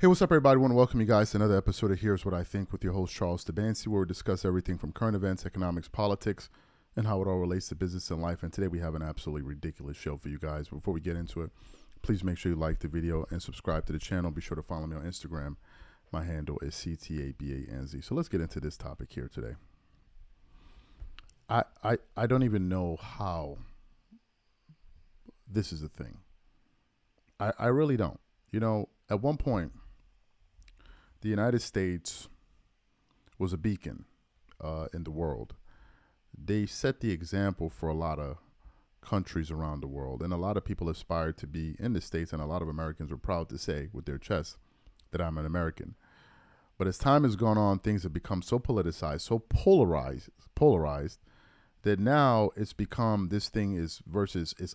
Hey, what's up, everybody? I want to welcome you guys to another episode of Here's What I Think with your host, Charles Tabansi, where we discuss everything from current events, economics, politics, and how it all relates to business and life. And today we have an absolutely ridiculous show for you guys. Before we get into it, please make sure you like the video and subscribe to the channel. Be sure to follow me on Instagram. My handle is CTABANZ. So let's get into this topic here today. I don't even know how this is a thing. I really don't. You know, at one point, the United States was a beacon in the world. They set the example for a lot of countries around the world, and a lot of people aspired to be in the States, and a lot of Americans were proud to say with their chest that I'm an American. But as time has gone on, things have become so politicized, so polarized that now it's become this thing is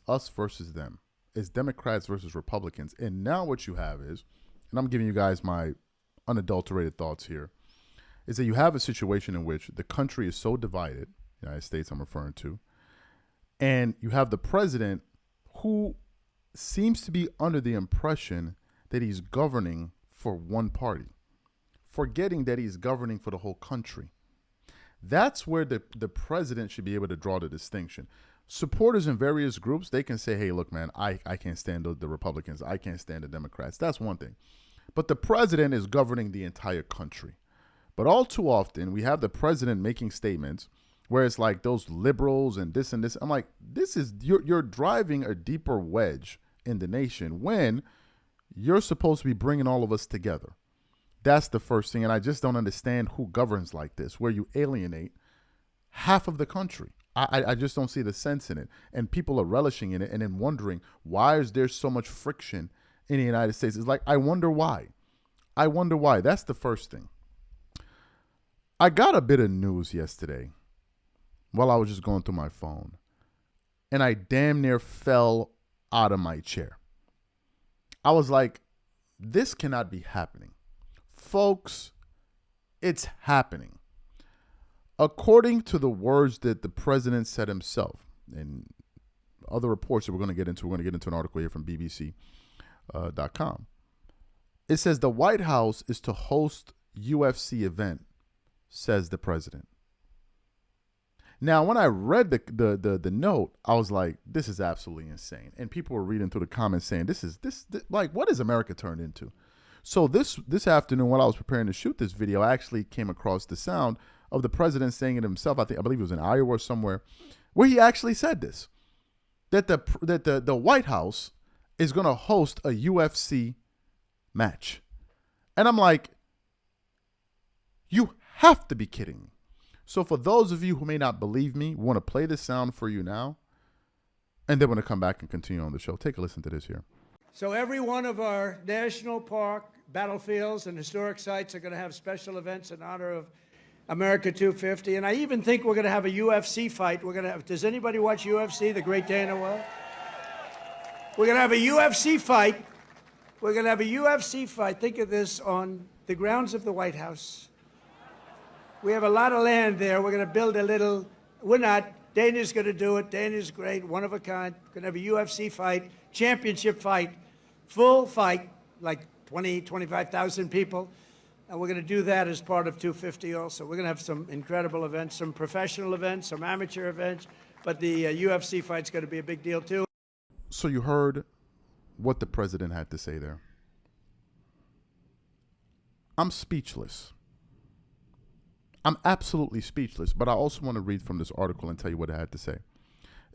us versus them. It's Democrats versus Republicans. And now what you have is, and I'm giving you guys my unadulterated thoughts here, is that you have a situation in which the country is so divided, United States I'm referring to, and you have the president who seems to be under the impression that he's governing for one party, forgetting that he's governing for the whole country. That's where the president should be able to draw the distinction. Supporters in various groups, they can say, hey, look, man, I can't stand the Republicans. I can't stand the Democrats. That's one thing. But the president is governing the entire country. But all too often, we have the president making statements where it's like those liberals and this and this. I'm like, you're driving a deeper wedge in the nation when you're supposed to be bringing all of us together. That's the first thing. And I just don't understand who governs like this, where you alienate half of the country. I just don't see the sense in it. And people are relishing in it and then wondering, why is there so much friction in the United States? It's like, I wonder why. That's the first thing. I got a bit of news yesterday while I was just going through my phone, and I damn near fell out of my chair. I was like, this cannot be happening. Folks, it's happening. According to the words that the president said himself, and other reports that we're going to get into an article here from BBC.com. It says the White House is to host UFC event, says the president. Now, when I read the note, I was like, this is absolutely insane. And people were reading through the comments saying, this like, what is America turned into? So this afternoon, while I was preparing to shoot this video, I actually came across the sound of the president saying it himself. I believe it was in Iowa or somewhere, where he actually said this, that the White House is going to host a UFC match. And I'm like, you have to be kidding me. So for those of you who may not believe me, we want to play this sound for you now, and then we're going to come back and continue on the show. Take a listen to this here. So every one of our national park, battlefields, and historic sites are going to have special events in honor of America 250. And I even think we're going to have a UFC fight. Does anybody watch UFC, the great day in the world? We're going to have a UFC fight. Think of this, on the grounds of the White House. We have a lot of land there. We're going to build Dana's going to do it. Dana's great, one of a kind. We're going to have a UFC fight, championship fight, full fight, like 20, 25,000 people. And we're going to do that as part of 250 also. We're going to have some incredible events, some professional events, some amateur events. But the UFC fight's going to be a big deal, too. So you heard what the president had to say there. I'm speechless. I'm absolutely speechless. But I also want to read from this article and tell you what it had to say.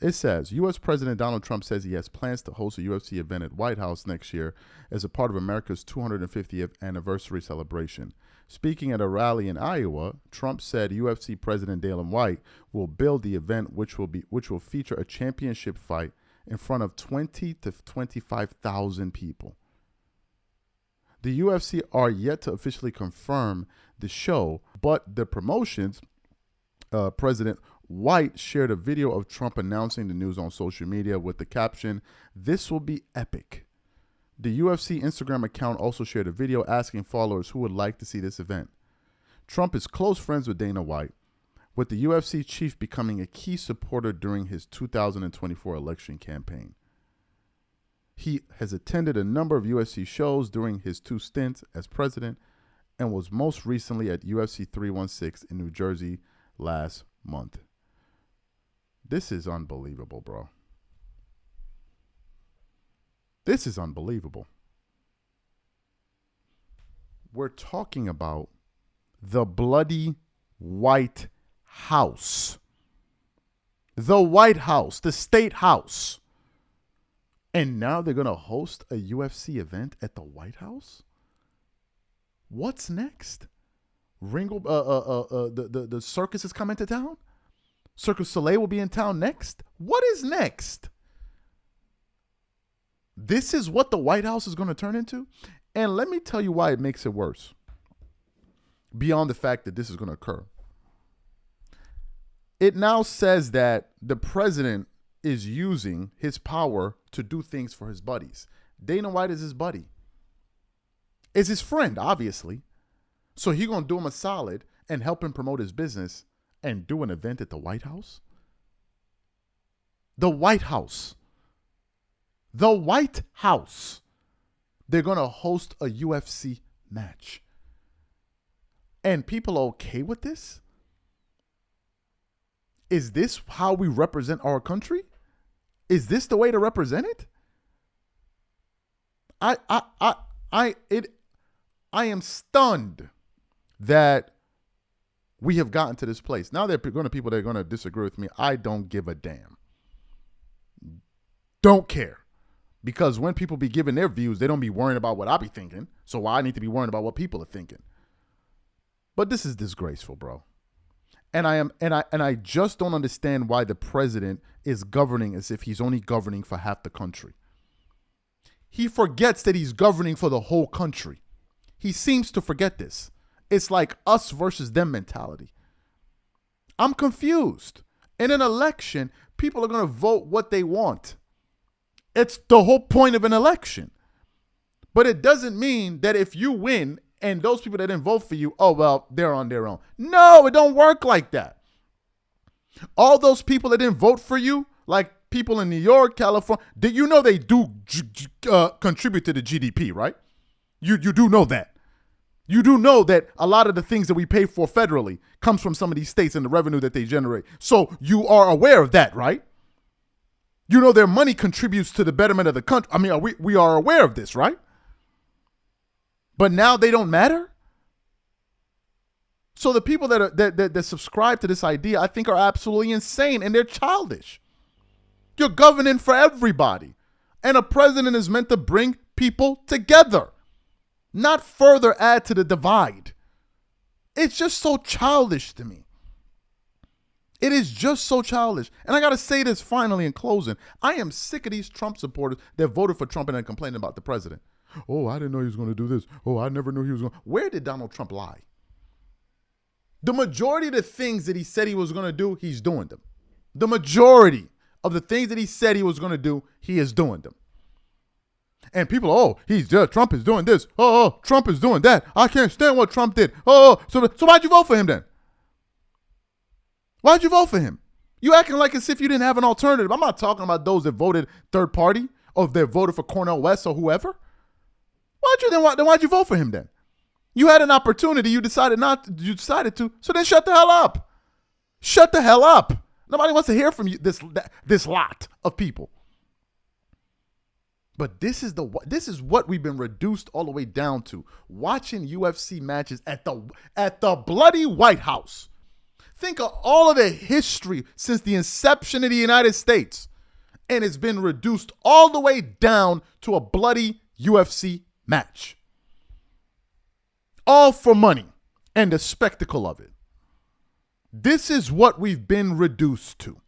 It says, U.S. President Donald Trump says he has plans to host a UFC event at White House next year as a part of America's 250th anniversary celebration. Speaking at a rally in Iowa, Trump said UFC President Dana White will build the event, which will feature a championship fight in front of 20 to 25,000 people. The UFC are yet to officially confirm the show, but the promotions, President White shared a video of Trump announcing the news on social media with the caption, "This will be epic." The UFC Instagram account also shared a video asking followers who would like to see this event. Trump is close friends with Dana White, with the UFC chief becoming a key supporter during his 2024 election campaign. He has attended a number of UFC shows during his 2 stints as president and was most recently at UFC 316 in New Jersey last month. This is unbelievable, bro. This is unbelievable. We're talking about the bloody White House. The White House, the State House. And now they're going to host a UFC event at the White House? What's next? The circus is coming to town? Cirque du Soleil will be in town next? What is next? This is what the White House is going to turn into? And let me tell you why it makes it worse. Beyond the fact that this is going to occur. It now says that the president is using his power to do things for his buddies. Dana White is his buddy. Is his friend, obviously. So he going to do him a solid and help him promote his business and do an event at the White House? The White House. The White House. They're going to host a UFC match. And people are okay with this? Is this how we represent our country? Is this the way to represent it? I am stunned that we have gotten to this place. Now there are going to people that are going to disagree with me. I don't give a damn. Don't care. Because when people be giving their views, they don't be worrying about what I be thinking. So why I need to be worrying about what people are thinking. But this is disgraceful, bro. And I just don't understand why the president is governing as if he's only governing for half the country. He forgets that he's governing for the whole country. He seems to forget this. It's like us versus them mentality. I'm confused. In an election, people are going to vote what they want. It's the whole point of an election. But it doesn't mean that if you win and those people that didn't vote for you, oh, well, they're on their own. No, it don't work like that. All those people that didn't vote for you, like people in New York, California, did you know they do contribute to the GDP, right? You do know that. You do know that a lot of the things that we pay for federally comes from some of these states and the revenue that they generate. So you are aware of that, right? You know their money contributes to the betterment of the country. I mean, we are aware of this, right? But now they don't matter? So the people that subscribe to this idea, I think, are absolutely insane and they're childish. You're governing for everybody. And a president is meant to bring people together, not further add to the divide. It's just so childish to me. It is just so childish. And I got to say this finally in closing. I am sick of these Trump supporters that voted for Trump and then complaining about the president. Oh, I didn't know he was going to do this. Oh, I never knew he was going to. Where did Donald Trump lie? The majority of the things that he said he was going to do, he's doing them. The majority of the things that he said he was going to do, he is doing them. And people, Trump is doing this. Oh, Trump is doing that. I can't stand what Trump did. So why'd you vote for him then? Why'd you vote for him? You acting like as if you didn't have an alternative. I'm not talking about those that voted third party or that voted for Cornel West or whoever. Why'd you vote for him then? You had an opportunity. You decided to. So then shut the hell up. Shut the hell up. Nobody wants to hear from you, this lot of people. But this is what we've been reduced all the way down to. Watching UFC matches at the bloody White House. Think of all of the history since the inception of the United States. And it's been reduced all the way down to a bloody UFC match. All for money and the spectacle of it. This is what we've been reduced to.